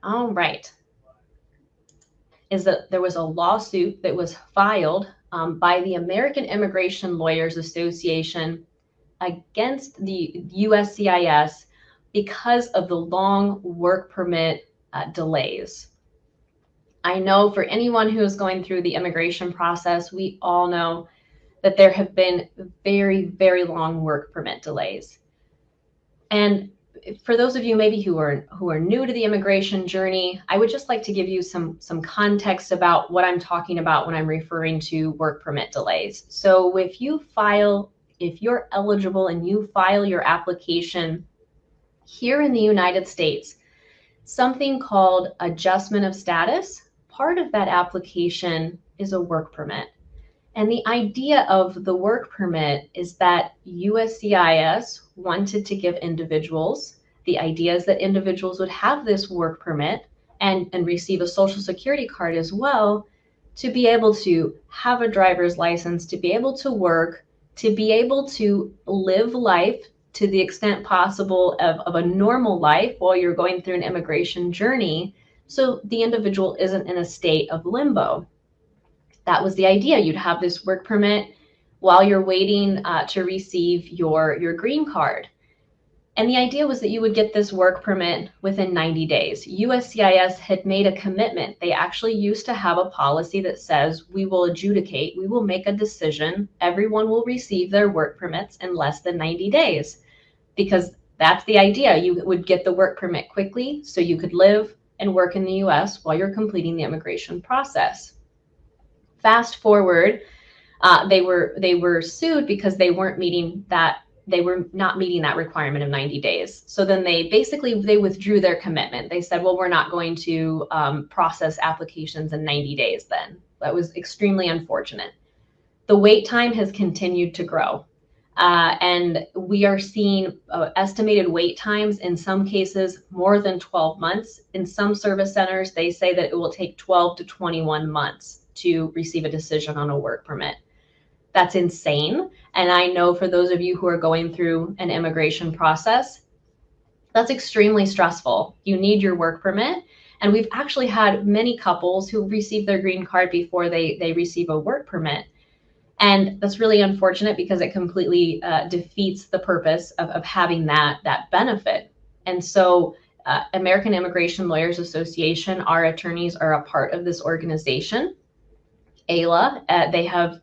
All right. Is that there was a lawsuit that was filed by the American Immigration Lawyers Association against the USCIS because of the long work permit delays. I know for anyone who is going through the immigration process, we all know that there have been very, very long work permit delays. And for those of you maybe who are new to the immigration journey, I would just like to give you some context about what I'm talking about when I'm referring to work permit delays. So if you're eligible and you file your application here in the United States, something called adjustment of status, part of that application is a work permit. And the idea of the work permit is that USCIS wanted to give individuals, the idea is that individuals would have this work permit and receive a social security card as well, to be able to have a driver's license, to be able to work, to be able to live life to the extent possible of a normal life while you're going through an immigration journey, so the individual isn't in a state of limbo. That was the idea. You'd have this work permit while you're waiting to receive your green card. And the idea was that you would get this work permit within 90 days. USCIS had made a commitment. They actually used to have a policy that says we will adjudicate, we will make a decision, everyone will receive their work permits in less than 90 days. Because that's the idea. You would get the work permit quickly so you could live and work in the US while you're completing the immigration process. Fast forward, they were sued because they weren't meeting that. They were not meeting that requirement of 90 days. So then they withdrew their commitment. They said, well, we're not going to process applications in 90 days then. That was extremely unfortunate. The wait time has continued to grow. And we are seeing estimated wait times in some cases more than 12 months. In some service centers, they say that it will take 12 to 21 months to receive a decision on a work permit. That's insane. And I know for those of you who are going through an immigration process, that's extremely stressful. You need your work permit. And we've actually had many couples who receive their green card before they receive a work permit. And that's really unfortunate because it completely defeats the purpose of having that benefit. And so American Immigration Lawyers Association, our attorneys are a part of this organization. AILA, they have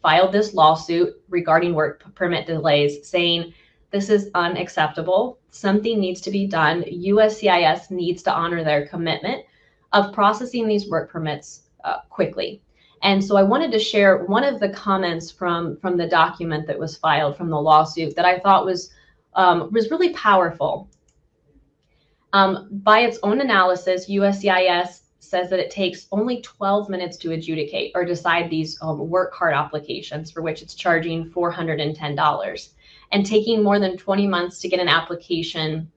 filed this lawsuit regarding work permit delays, saying this is unacceptable. Something needs to be done. USCIS needs to honor their commitment of processing these work permits quickly. And so I wanted to share one of the comments from the document that was filed from the lawsuit that I thought was really powerful. By its own analysis, USCIS says that it takes only 12 minutes to adjudicate or decide these work card applications, for which it's charging $410, and taking more than 20 months to get an application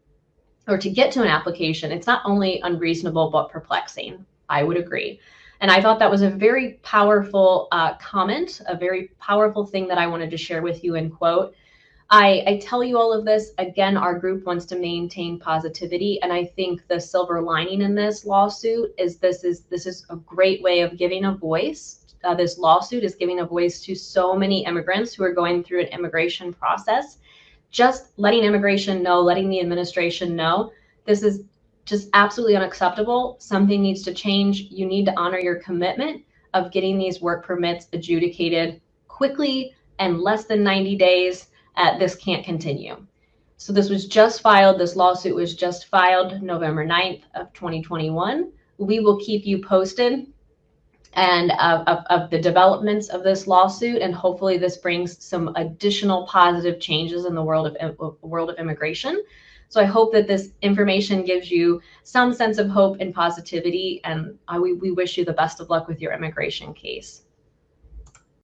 or to get to an application. It's not only unreasonable, but perplexing. I would agree. And I thought that was a very powerful comment, a very powerful thing that I wanted to share with you and quote. I tell you all of this, again, our group wants to maintain positivity. And I think the silver lining in this lawsuit is this is a great way of giving a voice. This lawsuit is giving a voice to so many immigrants who are going through an immigration process. Just letting immigration know, letting the administration know, this is just absolutely unacceptable. Something needs to change. You need to honor your commitment of getting these work permits adjudicated quickly and less than 90 days. This can't continue. So this was just filed. This lawsuit was just filed November 9th of 2021. We will keep you posted and of the developments of this lawsuit, and hopefully this brings some additional positive changes in the world of immigration. So I hope that this information gives you some sense of hope and positivity, and we wish you the best of luck with your immigration case.